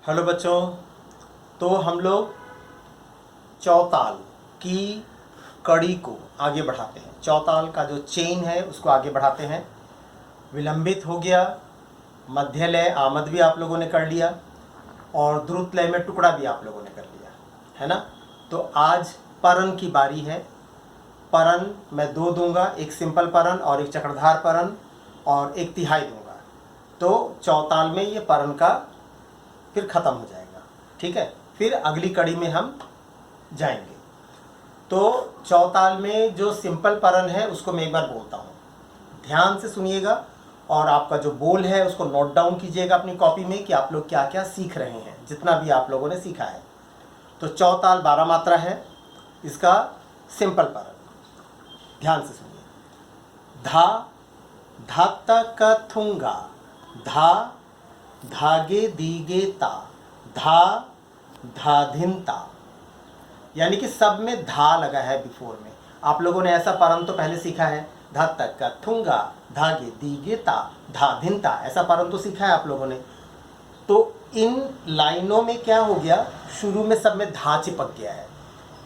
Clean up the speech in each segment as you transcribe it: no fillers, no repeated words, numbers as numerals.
Hello बच्चों। तो हम लोग चौताल की कड़ी को आगे बढ़ाते हैं। चौताल का जो चेन है उसको आगे बढ़ाते हैं। विलंबित हो गया, मध्य लय आमद भी आप लोगों ने कर लिया और द्रुत लय में टुकड़ा भी आप लोगों ने कर लिया है ना। तो आज परन की बारी है। परन मैं दो दूंगा, एक सिंपल परन और एक चक्रधार परन और एक तिहाई दूंगा। तो चौताल में ये परन का फिर ख़त्म हो जाएगा, ठीक है। फिर अगली कड़ी में हम जाएंगे। तो चौताल में जो सिंपल परन है उसको मैं एक बार बोलता हूँ, ध्यान से सुनिएगा और आपका जो बोल है उसको नोट डाउन कीजिएगा अपनी कॉपी में कि आप लोग क्या क्या सीख रहे हैं, जितना भी आप लोगों ने सीखा है। तो चौताल 12 मात्रा है, इसका सिंपल परन ध्यान से सुनिए। धा धाता का थुंगा, धा धागे दीगे ता, धा धाधिनता, यानी कि सब में धा लगा है बिफोर में। आप लोगों ने ऐसा परन तो पहले सीखा है, धा तक का थुंगा, धागे दीगे ता, धाधिनता, ऐसा परन तो सीखा है आप लोगों ने। तो इन लाइनों में क्या हो गया, शुरू में सब में धा चिपक गया है।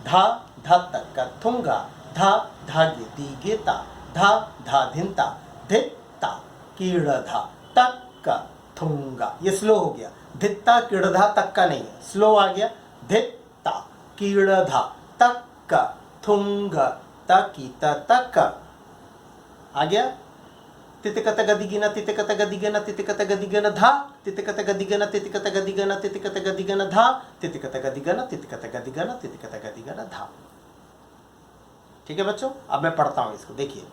धा धा तक का थुंगा, धा धागे दीगे ता, धा धाधिनता, धित्ता कीड़धा तक का थुंगा, ये स्लो हो गया। धित्ता कीड़धा तक का नहीं है, स्लो आ गया। धित्ता कीड़धा तक का थुंगा, तकीता तक आ गया। तितकत गदिगिना तितकत गदिगना तितकत गदिगना धा, तितकत गदिगना तितकत गदिगना तितकत गदिगना धा, तितकत गदिगना तितकत गदिगना तितकत गदिगना धा। ठीक है बच्चों, अब मैं पढ़ता हूँ इसको, देखिए।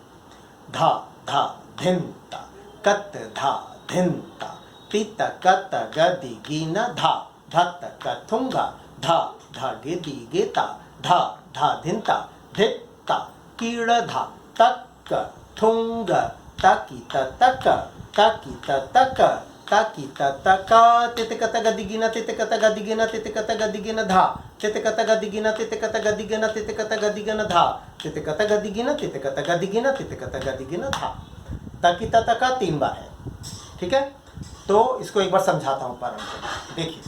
धा धा धिनता, कत धा धिनता, तित कत गदि गिना धा, धत कथुंगा, धा धागे दीगेता, धा धा धिनता, धित्ता कीड़ धा तक थुंग, ताकी तक ताकी तक ताकी तक, तितकत गदिगिना तितकत गदिगिना तितकत गदिगिना धा, तितकत गदिगिना तितकत गदिगिना तितकत गदिगिना धा, तितकत गदिगिना तितकत गदिगिना तितकत गदिगिना धा। ताकी तक 3 बार है, ठीक है। तो इसको एक बार समझाता हूँ परन को। देखिए,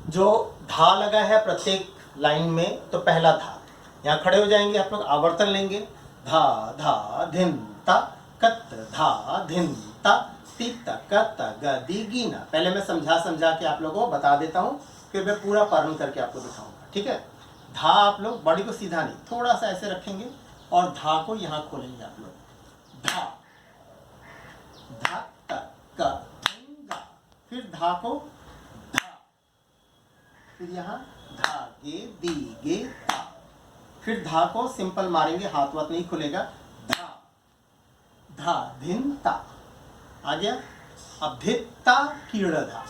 जो धा लगा है प्रत्येक लाइन में, तो पहला धा, यहाँ खड़े हो जाएंगे आप लोग, आवर्तन लेंगे। धा धा धिन ता, कत धा धिन ता, तित कत गदि गिना। पहले मैं समझा के आप लोगों को बता देता हूँ, फिर मैं पूरा परन करके आपको दिखाऊंगा, ठीक है। धा आप लोग बॉडी को सीधा नहीं, थोड़ा सा ऐसे रखेंगे और धा को यहाँ खोलेंगे आप लोग। धा धा तक धा, फिर धा को धा, फिर यहाँ धागे दीगे ता, फिर धा को सिंपल मारेंगे, हाथ वाथ नहीं खुलेगा। धा धा धिनता आ गया। अब धित्ता कीड़धा,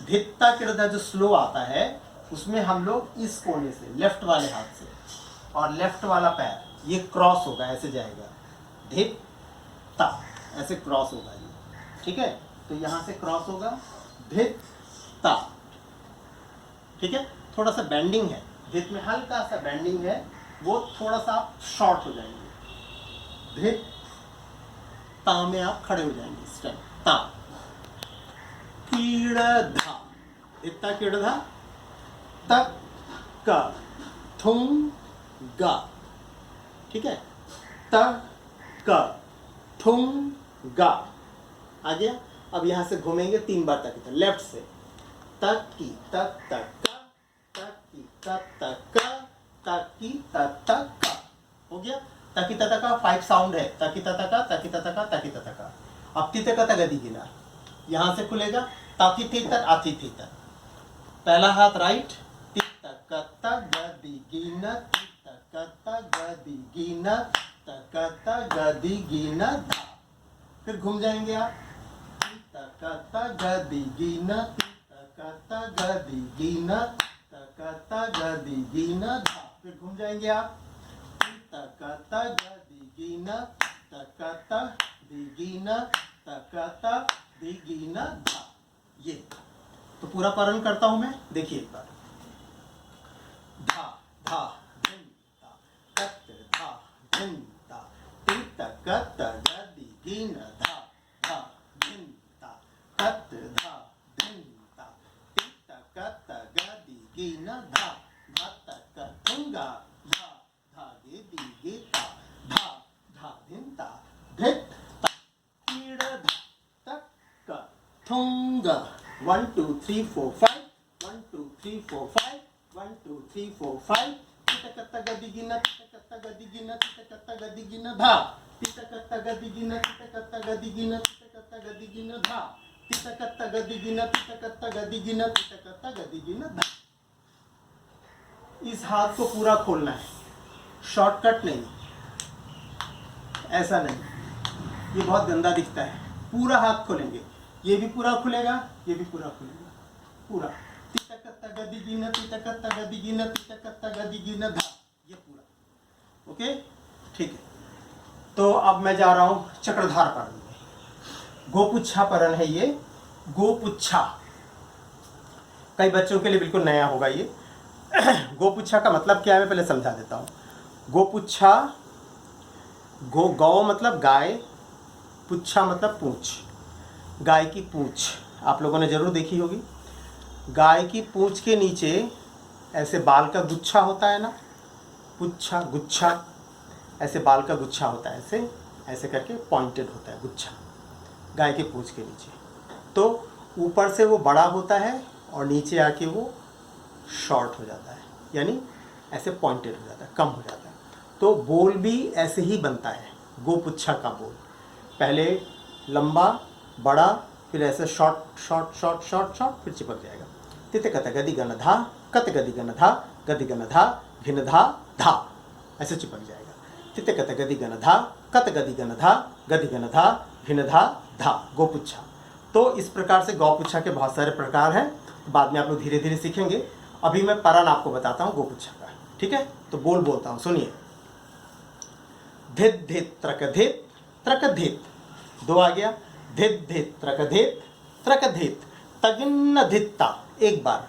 धित्ता कीड़धा जो स्लो आता है उसमें हम लोग इस कोने से, लेफ्ट वाले हाथ से, और लेफ्ट वाला पैर ये क्रॉस होगा, ऐसे जाएगा। धित्ता ऐसे क्रॉस होगा ये, ठीक है। तो यहाँ से क्रॉस होगा, धित्ता, ठीक है। थोड़ा सा बेंडिंग है, धित में हल्का सा बेंडिंग है, वो थोड़ा सा आप शॉर्ट हो जाएंगे। धित ता में आप खड़े हो जाएंगे, स्टेप ता। कीड़धा, इतना कीड़धा, तक का थुंगा, ठीक है। तक का थुंगा आ गया। अब यहां से घूमेंगे 3 बार तक, लेफ्ट से, तक की तक तक का, तक की तक तक का, तक की तक तक का, हो गया। तकी तता का 5 साउंड है, तकी तता का, तकी तता का, तकी तता का। अब तित कता गदि गिना, यहां से खुलेगा, ताकी थीतर आती थीतर। पहला हाथ राइट, तित कता गदि गिना, तित कता गदि गिना, तकता गदि गिना धा। फिर घूम जाएंगे आप, तित कता गदि गिना, तित कता गदि गिना, तकता गदि गिना धा। फिर घूम जाएंगे आप, तकता दिगिना, तकता दिगिना, तकता दिगिना धा। ये तो पूरा परन करता हूं मैं, देखिए एक बार। धा धा धिनता, कत धा धिनता, तित कत गदिगिना धा, धा धिनता, कत धा धिनता, गे न धा धा तक थुंगा धा धा गे दी गे ता धा धा धिन ता धित ता कीड़ धा तक थुंगा 1 2 3 4 5 1 2 3 4 5 1 2 3 4 5 तितकत्ता गदिगिन तितकत्ता गदिगिन तितकत्ता गदिगिन धा तितकत्ता गदिगिन तितकत्ता गदिगिन तितकत्ता गदिगिन धा तितकत्ता गदिगिन तितकत्ता गदिगिन तितकत्ता गदिगिन धा। इस हाथ को पूरा खोलना है, शॉर्टकट नहीं, ऐसा नहीं, ये बहुत गंदा दिखता है। पूरा हाथ खोलेंगे, ये भी पूरा खुलेगा, ये भी पूरा खुलेगा, पूरा तितकत्ता गदिगिन तितकत्ता गदिगिन तितकत्ता गदिगिन धा, ये पूरा। ओके, ठीक है। तो अब मैं जा रहा हूँ चक्रधार परण में। गोपुच्छा परण है ये, गोपुच्छा। कई बच्चों के लिए बिल्कुल नया होगा ये। गोपुच्छा का मतलब क्या है मैं पहले समझा देता हूँ। गोपुच्छा, गौ मतलब गाय, पुच्छा मतलब पूंछ, गाय की पूंछ आप लोगों ने जरूर देखी होगी। गाय की पूंछ के नीचे ऐसे बाल का गुच्छा होता है ना, पुच्छा गुच्छा, ऐसे बाल का गुच्छा होता है, ऐसे ऐसे करके पॉइंटेड होता है गुच्छा गाय के पूंछ के नीचे। तो ऊपर से वो बड़ा होता है और नीचे आके वो शॉर्ट हो जाता है, यानी ऐसे पॉइंटेड हो जाता है, कम हो जाता है। तो बोल भी ऐसे ही बनता है, गोपुच्छा का बोल पहले लंबा बड़ा, फिर ऐसे short short short short short, फिर चिपक जाएगा। तित कत गदि गन धा कत गदि गन धा गदि गन धा घिन धा धा, ऐसे चिपक जाएगा। तित कत गदि गन धा कत गदि गन धा गदि गन धा घिन धा धा, गोपुच्छा। तो इस प्रकार से गौपुच्छा के बहुत सारे प्रकार हैं, बाद में आप लोग धीरे धीरे सीखेंगे। अभी मैं परण आपको बताता हूँ गोपुच्छा का, ठीक है। तो बोल बोलता हूँ, सुनिए। धित धित त्रकधित त्रकधित, दो आ गया। धित धित त्रकधित त्रकधित, तगिन्न धित्ता, एक बार,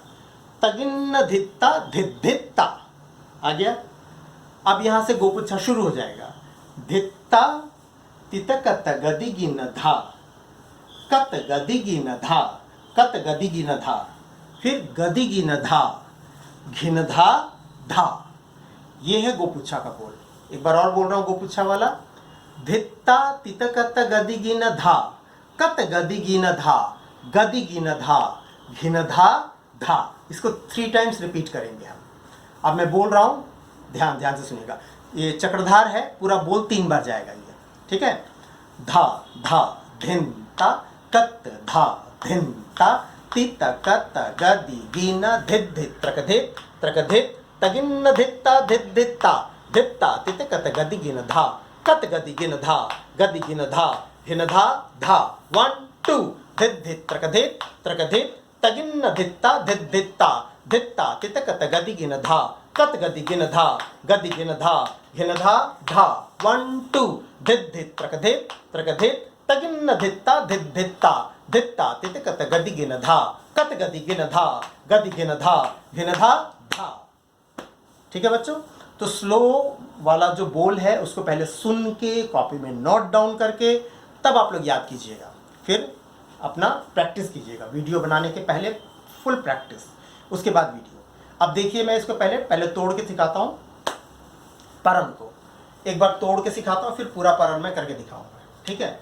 तगिन्न धित्ता धित धित्ता आ गया। अब यहां से गोपुच्छा शुरू हो जाएगा। धित्ता तितकत गदिगिन धा कत गदिगिन धा कत गदिगिन धा, फिर गदिगिन धा घिन धा धा, ये है गोपुच्छा का बोल। एक बार और बोल रहा हूं गोपुच्छा वाला। धित्ता तितकत गदिगिन धा कत गदिगिन धा गदिगिन धा घिन धा धा, इसको 3 टाइम्स रिपीट करेंगे हम। अब मैं बोल रहा हूं, ध्यान ध्यान से सुनिएगा। ये चक्रधार है, पूरा बोल 3 बार जाएगा ये, ठीक है। धा धा धिन ता कत धा धिन ता तित कत गदि गिन धित धित त्रकधित त्रकधित, तगिन्न धित्ता धित धित्ता धित्ता तित कत गदि गिन धा कत गदि गिन धा गदि गिन धा हिन धा धा। 1 2 धित धित त्रकधित त्रकधित, तगिन्न धित्ता धित धित्ता धित्ता तित कत गदि गिन धा कत गदि गिन धा गदि गिन धा हिन धा धा। 1 2 धित धित त्रकधित त्रकधित, तगिन्न धित्ता धित धित्ता धित्ता तित कत गदि गिन धा कत गदि गिन धा गदि गिन धा हिन धा धा। ठीक है बच्चों। तो स्लो वाला जो बोल है उसको पहले सुन के कॉपी में नोट डाउन करके तब आप लोग याद कीजिएगा, फिर अपना प्रैक्टिस कीजिएगा। वीडियो बनाने के पहले फुल प्रैक्टिस, उसके बाद वीडियो। अब देखिए, मैं इसको पहले तोड़ के सिखाता हूँ परण को। एक बार तोड़ के सिखाता हूँ, फिर पूरा परण में करके दिखाऊंगा, ठीक है।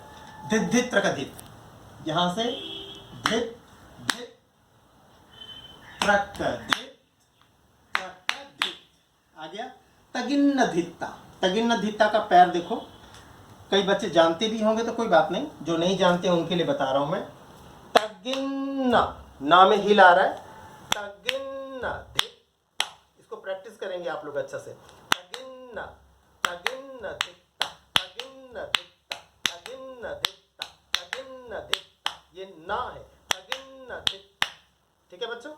धित धित त्रकधित, यहाँ से धित धित त्रकधित त्रकधित आ गया। तगिन्न धित्ता, तगिन्न धित्ता का पैर देखो। कई बच्चे जानते भी होंगे तो कोई बात नहीं, जो नहीं जानते उनके लिए बता रहा हूं मैं। तगिन्न, ना में हिल आ रहा है, तगिन्न धित्ता, इसको प्रैक्टिस करेंगे आप लोग अच्छा से। तगिन्न तगिन्न धित्ता तगिन्न धित्ता तगिन्न धित्ता तगिन्न धित्ता, ये ना है, तगिन्न धित्ता। ठीक है बच्चों।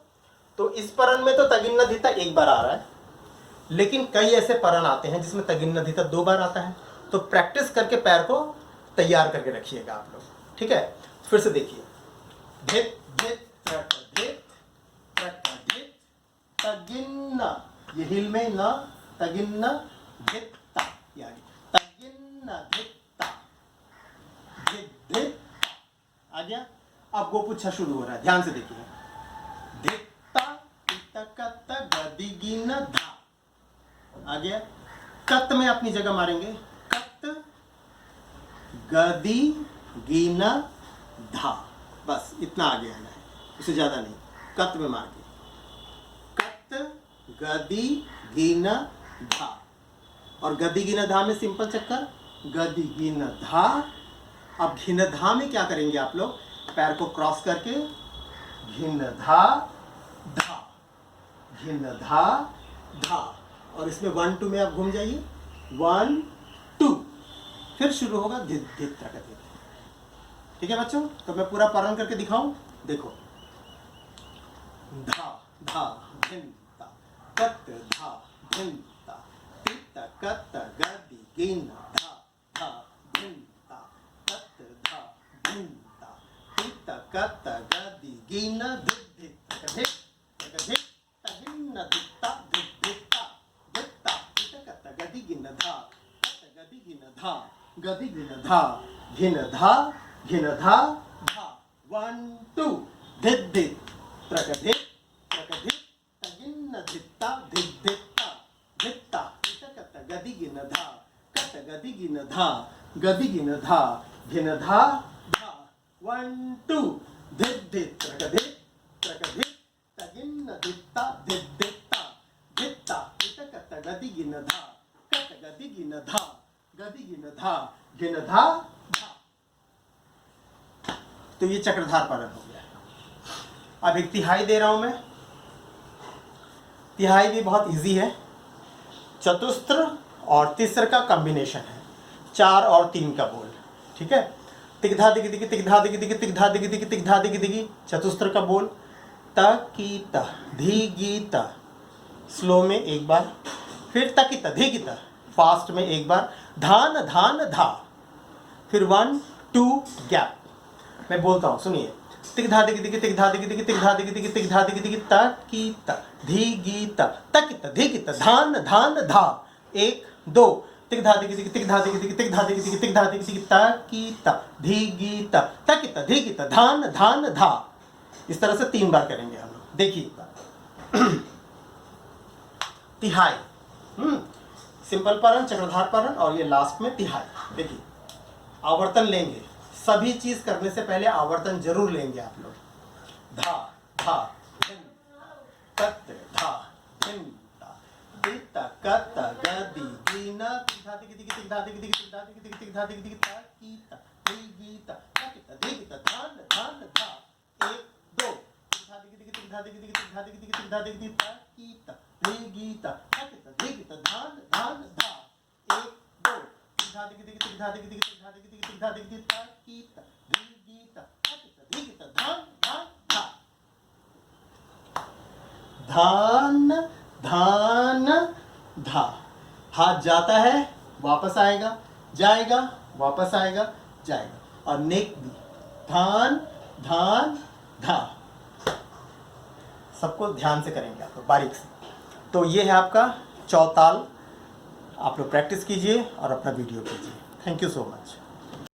तो इस परण में तो तगिन्न धित्ता एक बार आ रहा है, लेकिन कई ऐसे परण आते हैं जिसमें तगिन्न धित्ता 2 बार आता है। तो प्रैक्टिस करके पैर को तैयार करके रखिएगा आप लोग, ठीक है। फिर से देखिए। धित धित त्रकधित त्रकधित, तगिन्न, ये हिल में ना, तगिन्न धित्ता, यानी तगिन्न धित्ता धित धित आ गया। अब गोपुच्छा शुरू हो रहा है, ध्यान से देखिए। धित्ता तित कत गदि गिन धा। आ गया। कत में अपनी जगह मारेंगे, कत गदि गिन धा, बस इतना आगे आना है, उससे ज्यादा नहीं। कत में मार के कत गदि गिन धा, और गदि गिन धा में सिंपल चक्कर, गदि गिन धा। अब घिन धा में क्या करेंगे आप लोग, पैर को क्रॉस करके घिन धा धा, घिन धा धा, और इसमें 1 2 में आप घूम जाइए, 1 2, फिर शुरू होगा धित धित त्रक धित। ठीक है बच्चों, तो मैं पूरा पारण करके दिखाऊं, देखो। धा धा धिन ता, कत धा धिन ता, तित कत गदि गिन धा धा धिन ता, कत धा धिन ता, तित कत गदि गिन धित धित त्रक धित, त्रक धित तगिन धित्ता धित धित्ता, धित्ता तित कत गदि गिन धा, कत गदि गिन धा, गदि गिन धा, घिन धा धा, 1 2, धित धित त्रक धित, त्रक धित तगिन धित्ता धित धित्ता, धित्ता तित कत गदि गिन धा, कत गदि गिन धा, गदि गिन धा, घिन धा धा, 1 2, धित धित त्रक धित, त्रक धित तगिन धित्ता धित धित्ता, धित्ता तित कत गदि गिन धा, कत गदि गिन धा, गदि गिन धा, घिन धा धा। तो ये चक्रधार पारण हो गया। अब एक तिहाई दे रहा हूं मैं। तिहाई भी बहुत इजी है, चतुस्त्र और तिस्र का कॉम्बिनेशन है, 4 और 3 का बोल। ठीक है, तिगधा दिग दिग तिगधा दिग दिग तिगधा दिग दिग तिगधा दिग दिगी, चतुस्त्र का बोल। त की त धी गी त, स्लो में एक बार, फिर त की त धी गी त, फास्ट में एक बार, धान धान धा, फिर 1 2 गैप। मैं बोलता हूँ, सुनिए। तिगधा दिग दिग तिगधा दिग दिग तिगधा दिग दिग तिगधा दिग दिग त की त धी गी त, त की त धी गी त, धान धान धा, 1 2, तिगधा दिग दिग तिगधा दिग दिग तिगधा दिग दिग तिगधा दिग दिग त की त धी गी त, त की त धी गी त, धान धान धा। इस तरह से 3 बार करेंगे हम लोग। देखिए एक बार। तिहाई, सिंपल पारण, चक्रधार पारण, और ये लास्ट में तिहाई। देखिए आवर्तन लेंगे, सभी चीज करने से पहले आवर्तन जरूर लेंगे आप लोग। धा धा धिन, कत धा धिन ता, तित कत गदि गिन, तिगधा दिग दिग तिगधा दिग दिग तिगधा दिग दिग तिगधा दिग दिग त की त धी गी त, त की त धी गी त, धान धान धा, 1 2, तिगधा दिग दिग तिगधा दिग दिग तिगधा दिग दिग तिगधा दिग दिग त की त धी गी त, त की त धी गी त, धान धान धा, 1 2, तिगधा दिग दिग तिगधा दिग दिग तिगधा दिग दिग तिगधा दिग दिग त की त धी गी त, त की त धी गी त, धान धान धा। धान धान धा, हाथ जाता है वापस आएगा, जाएगा वापस आएगा, जाएगा। और नेक भी, धान धान धा। सबको ध्यान से करेंगे आप लोग, बारीक से। तो ये है आपका चौताल। आप लोग प्रैक्टिस कीजिए और अपना वीडियो कीजिए। Thank you so much.